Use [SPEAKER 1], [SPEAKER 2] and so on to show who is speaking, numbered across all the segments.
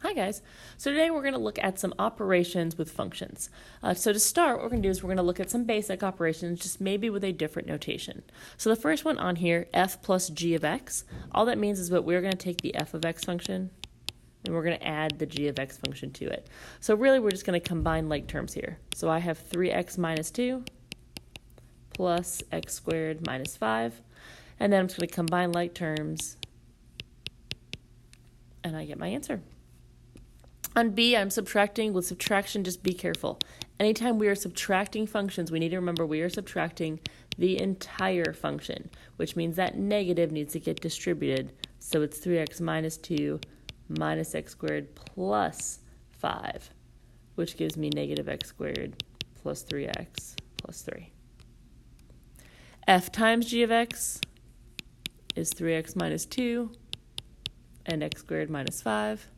[SPEAKER 1] Hi guys. So today we're going to look at some operations with functions. So to start, what we're going to do is we're going to look at some basic operations, just maybe with a different notation. So the first one on here, f plus g of x, all that means is that we're going to take the f of x function and we're going to add the g of x function to it. So really we're just going to combine like terms here. So I have 3x minus 2 plus x squared minus 5, and then I'm just going to combine like terms and I get my answer. On B, I'm subtracting. With subtraction, just be careful. Anytime we are subtracting functions, we need to remember we are subtracting the entire function, which means that negative needs to get distributed. So it's 3x minus 2 minus x squared plus 5, which gives me negative x squared plus 3x plus 3. F times g of x is 3x minus 2 and x squared minus 5.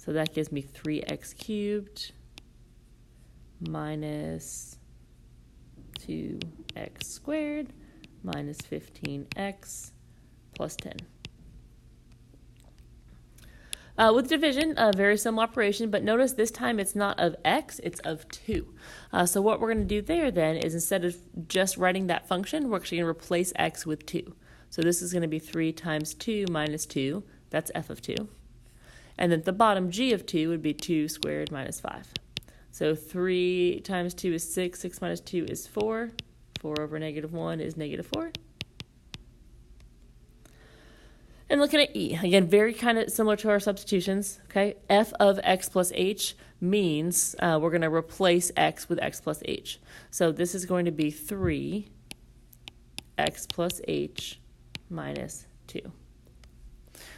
[SPEAKER 1] So that gives me 3x cubed minus 2x squared minus 15x plus 10. With division, a very similar operation, but notice this time it's not of x, it's of 2. So what we're going to do there then is instead of just writing that function, we're actually going to replace x with 2. So this is going to be 3 times 2 minus 2, that's f of 2. And then at the bottom, g of 2 would be 2 squared minus 5. So 3 times 2 is 6, 6 minus 2 is 4. 4 over negative 1 is negative 4. And looking at E, again, very kind of similar to our substitutions, okay? F of x plus h means we're going to replace x with x plus h. So this is going to be 3x plus h minus 2.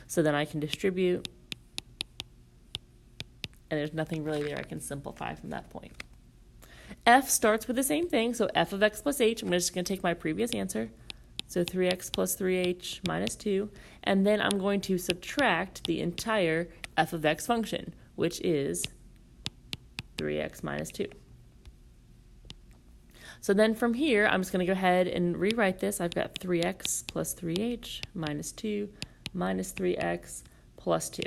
[SPEAKER 1] So then I can distribute, and there's nothing really there I can simplify from that point. F starts with the same thing, so f of x plus h, I'm just going to take my previous answer, so 3x plus 3h minus 2, and then I'm going to subtract the entire f of x function, which is 3x minus 2. So then from here, I'm just going to go ahead and rewrite this. I've got 3x plus 3h minus 2 minus 3x plus 2.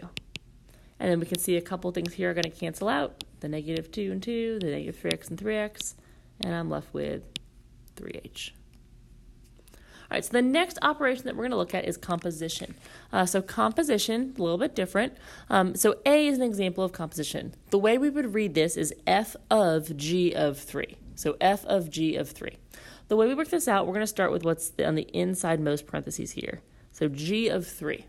[SPEAKER 1] And then we can see a couple things here are going to cancel out. The negative 2 and 2, the negative 3x and 3x, and I'm left with 3h. All right, so the next operation that we're going to look at is composition. So composition, a little bit different. So A is an example of composition. The way we would read this is f of g of 3. So f of g of 3. The way we work this out, we're going to start with what's on the inside most parentheses here. So g of 3.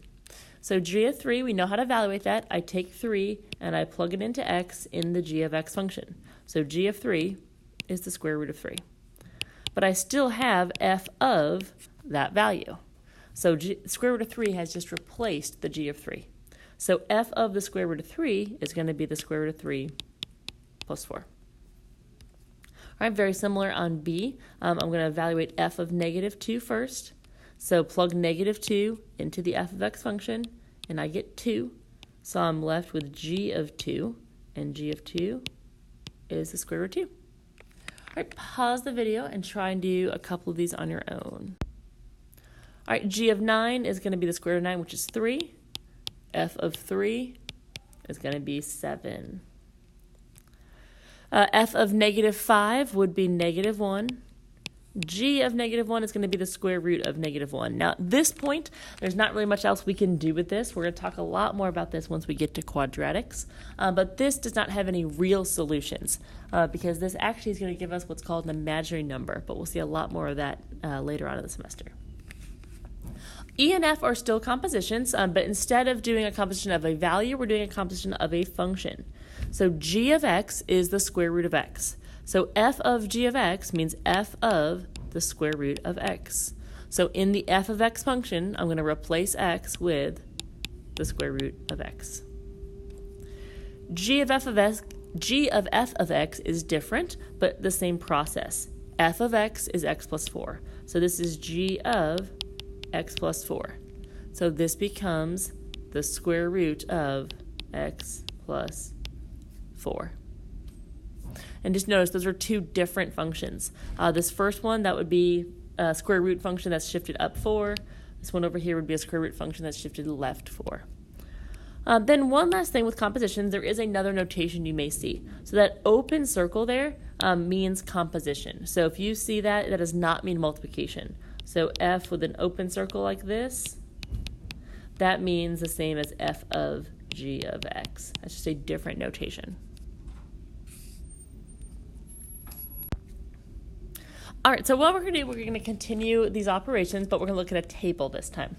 [SPEAKER 1] So g of 3, we know how to evaluate that. I take 3 and I plug it into x in the g of x function. So g of 3 is the square root of 3. But I still have f of that value. So square root of 3 has just replaced the g of 3. So f of the square root of 3 is going to be the square root of 3 plus 4. All right, very similar on B. I'm going to evaluate f of negative 2 first. So plug negative 2 into the f of x function, and I get 2. So I'm left with g of 2, and g of 2 is the square root of 2. All right, pause the video and try and do a couple of these on your own. All right, g of 9 is going to be the square root of 9, which is 3. F of 3 is going to be 7. F of negative 5 would be negative 1. G of negative 1 is going to be the square root of negative 1. Now, at this point, there's not really much else we can do with this. We're going to talk a lot more about this once we get to quadratics. But this does not have any real solutions because this actually is going to give us what's called an imaginary number. But we'll see a lot more of that later on in the semester. E and F are still compositions, but instead of doing a composition of a value, we're doing a composition of a function. So g of x is the square root of x. So f of g of x means f of the square root of x. So in the f of x function, I'm going to replace x with the square root of x. G of f of x is different, but the same process. F of x is x plus 4. So this is g of x plus 4. So this becomes the square root of x plus 4. And just notice those are two different functions. This first one, that would be a square root function that's shifted up 4. This one over here would be a square root function that's shifted left 4. Then one last thing with compositions, there is another notation you may see. So that open circle there means composition. So if you see that, that does not mean multiplication. So f with an open circle like this, that means the same as f of g of x. That's just a different notation. All right, so what we're going to do, we're going to continue these operations, but we're going to look at a table this time.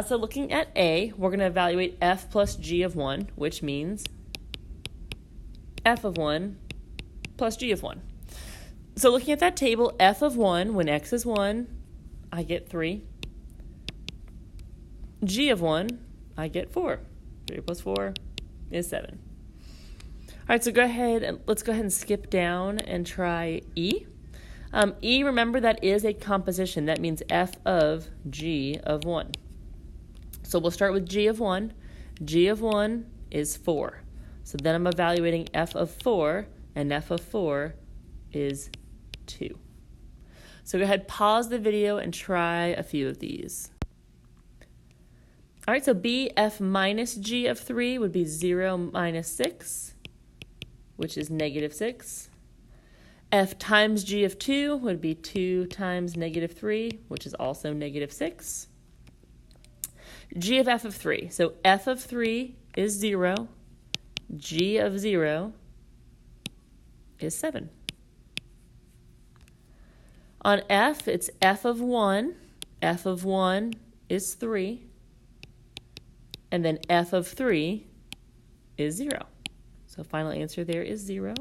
[SPEAKER 1] So looking at A, we're going to evaluate f plus g of 1, which means f of 1 plus g of 1. So looking at that table, f of 1, when x is 1, I get 3. G of 1, I get 4. 3 plus 4 is 7. All right, so let's go ahead and skip down and try E. E, remember, that is a composition. That means f of g of 1. So we'll start with g of 1. G of 1 is 4. So then I'm evaluating f of 4, and f of 4 is 2. So go ahead, pause the video, and try a few of these. All right, so B, f minus g of 3 would be 0 minus 6, which is negative 6. F times g of 2 would be 2 times negative 3, which is also negative 6. G of f of 3. So f of 3 is 0. G of 0 is 7. On f, it's f of 1. F of 1 is 3. And then f of 3 is 0. So final answer there is 0.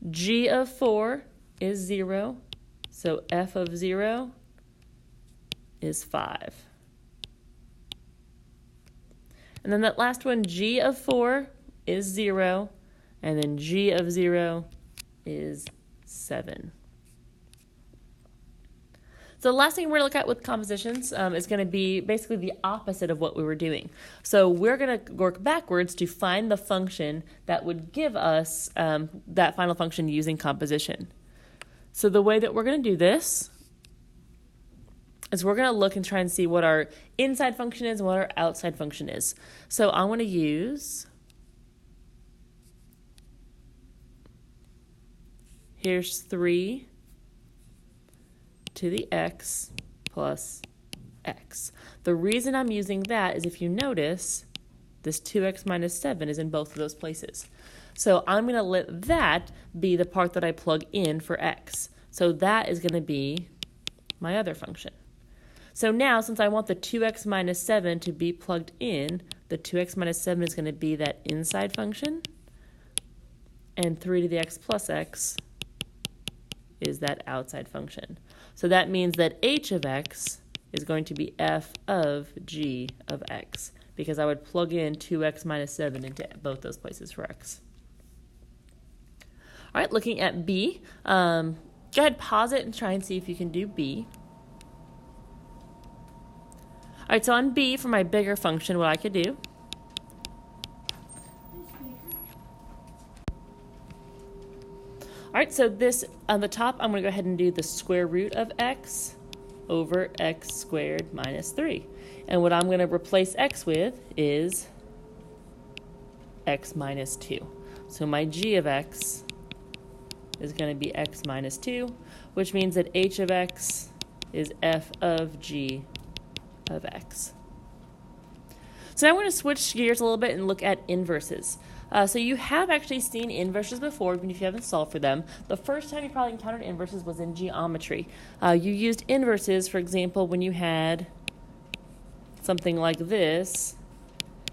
[SPEAKER 1] G of 4 is 0, so f of 0 is 5. And then that last one, G of 4 is 0, and then G of 0 is 7. So the last thing we're going to look at with compositions is going to be basically the opposite of what we were doing. So we're going to work backwards to find the function that would give us that final function using composition. So the way that we're going to do this is we're going to look and try and see what our inside function is and what our outside function is. So I want to use, here's 3 to the x plus x. The reason I'm using that is if you notice, this 2x minus 7 is in both of those places. So I'm going to let that be the part that I plug in for x. So that is going to be my other function. So now, since I want the 2x minus 7 to be plugged in, the 2x minus 7 is going to be that inside function, and 3 to the x plus x is that outside function. So that means that h of x is going to be f of g of x, because I would plug in 2x minus 7 into both those places for x. All right, looking at b, go ahead, pause it and try and see if you can do b. All right, so on b, for my bigger function, what I could do all right, so this, on the top, I'm going to go ahead and do the square root of x over x squared minus 3. And what I'm going to replace x with is x minus 2. So my g of x is going to be x minus 2, which means that h of x is f of g of x. So now I'm going to switch gears a little bit and look at inverses. So you have actually seen inverses before, even if you haven't solved for them. The first time you probably encountered inverses was in geometry. You used inverses, for example, when you had something like this,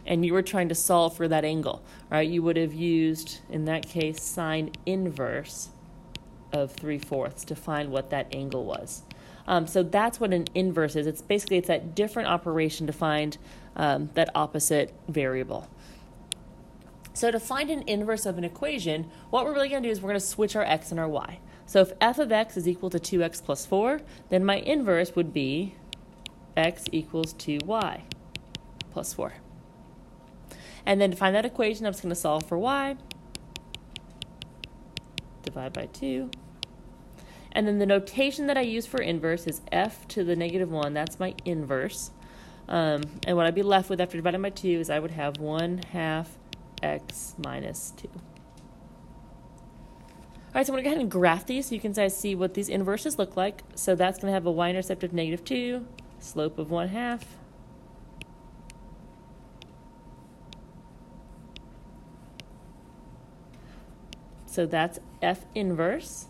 [SPEAKER 1] and you were trying to solve for that angle, right? You would have used, in that case, sine inverse of 3/4 to find what that angle was. So that's what an inverse is. It's that different operation to find that opposite variable. So to find an inverse of an equation, what we're really going to do is we're going to switch our x and our y. So if f of x is equal to 2x plus 4, then my inverse would be x equals 2y plus 4. And then to find that equation, I'm just going to solve for y. Divide by 2. And then the notation that I use for inverse is f to the negative 1. That's my inverse. And what I'd be left with after dividing by 2 is I would have 1/2 x minus 2. All right, so I'm going to go ahead and graph these so you can see what these inverses look like. So that's going to have a y-intercept of -2, slope of 1/2. So that's f inverse.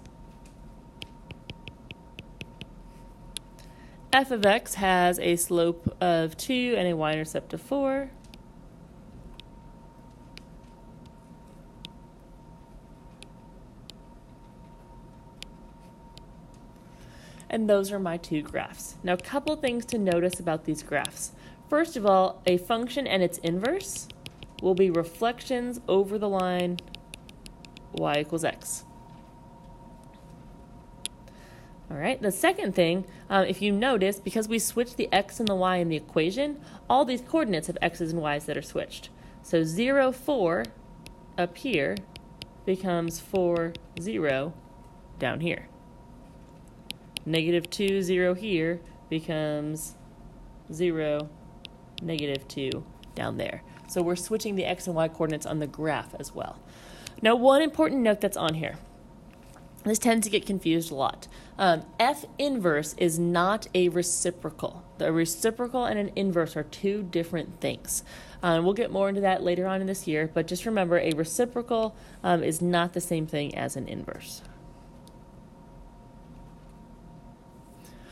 [SPEAKER 1] F of x has a slope of 2 and a y-intercept of 4. And those are my two graphs. Now, a couple things to notice about these graphs. First of all, a function and its inverse will be reflections over the line y equals x. All right, the second thing, if you notice, because we switched the x and the y in the equation, all these coordinates have x's and y's that are switched. So 0, 4 up here becomes 4, 0 down here. -2, 0 here becomes 0, -2 down there. So we're switching the x and y coordinates on the graph as well. Now, one important note that's on here. This tends to get confused a lot. F inverse is not a reciprocal. The reciprocal and an inverse are two different things. We'll get more into that later on in this year, but just remember a reciprocal is not the same thing as an inverse.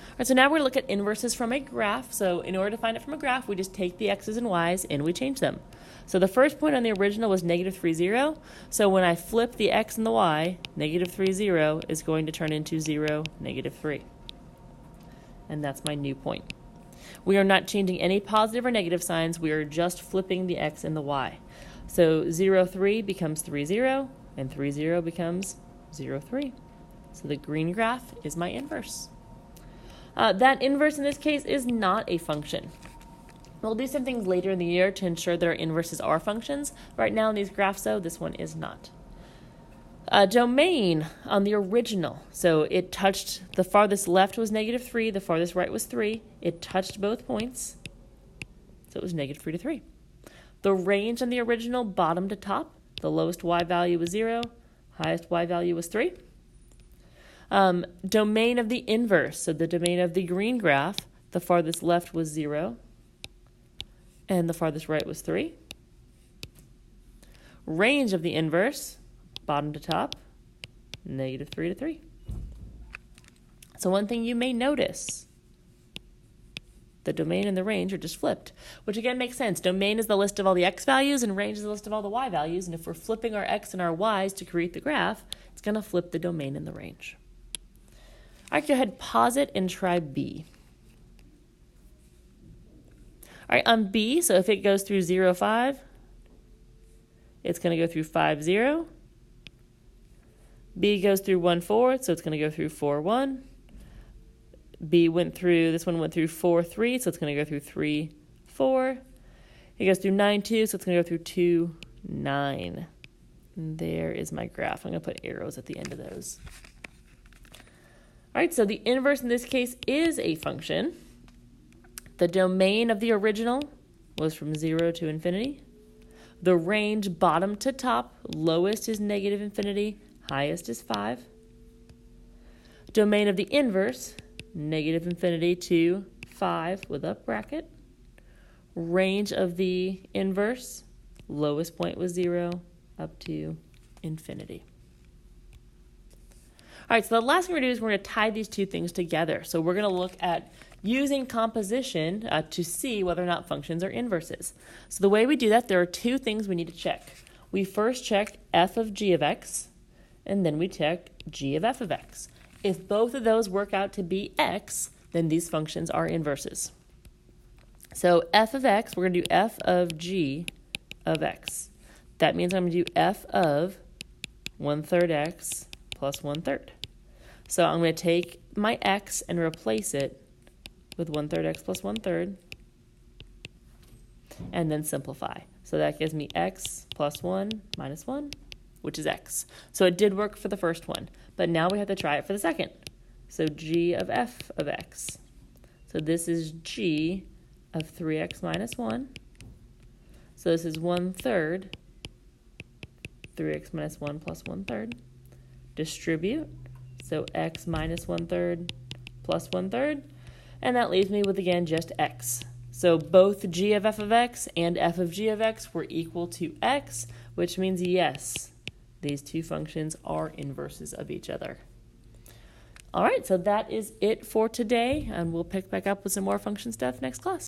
[SPEAKER 1] All right, so now we're going to look at inverses from a graph. So in order to find it from a graph, we just take the x's and y's and we change them. So the first point on the original was -3, 0. So when I flip the x and the y, -3, 0 is going to turn into 0, -3. And that's my new point. We are not changing any positive or negative signs. We are just flipping the x and the y. So 0, 3 becomes 3, 0, and 3, 0 becomes 0, 3. So the green graph is my inverse. That inverse in this case is not a function. We'll do some things later in the year to ensure that our inverses are functions. Right now in these graphs, though, this one is not. Domain on the original. So it touched, the farthest left was -3, the farthest right was 3. It touched both points. So it was -3 to 3. The range on the original, bottom to top, the lowest y value was 0, highest y value was 3. Domain of the inverse, so the domain of the green graph, the farthest left was 0, and the farthest right was 3. Range of the inverse, bottom to top, -3 to 3. So one thing you may notice, the domain and the range are just flipped, which again makes sense. Domain is the list of all the x values, and range is the list of all the y values, and if we're flipping our x and our y's to create the graph, it's going to flip the domain and the range. All right, go ahead, pause it, and try B. All right, on B, so if it goes through 0, 5, it's going to go through 5, 0. B goes through 1, 4, so it's going to go through 4, 1. This one went through 4, 3, so it's going to go through 3, 4. It goes through 9, 2, so it's going to go through 2, 9. And there is my graph. I'm going to put arrows at the end of those. All right, so the inverse in this case is a function. The domain of the original was from 0 to infinity. The range bottom to top, lowest is -infinity, highest is 5. Domain of the inverse, -infinity to 5 with a bracket. Range of the inverse, lowest point was 0 up to infinity. All right, so the last thing we're going to do is we're going to tie these two things together. So we're going to look at using composition to see whether or not functions are inverses. So the way we do that, there are two things we need to check. We first check f of g of x, and then we check g of f of x. If both of those work out to be x, then these functions are inverses. So f of x, we're going to do f of g of x. That means I'm going to do f of 1/3 x plus 1/3. So I'm going to take my x and replace it with 1/3 x plus 1/3, and then simplify. So that gives me x plus 1 minus 1, which is x. So it did work for the first one, but now we have to try it for the second. So g of f of x. So this is g of 3x minus 1. So this is 1/3, 3x minus 1 plus 1/3. Distribute, so x minus 1/3 plus 1/3. And that leaves me with, again, just x. So both g of f of x and f of g of x were equal to x, which means yes, these two functions are inverses of each other. All right, so that is it for today, and we'll pick back up with some more function stuff next class.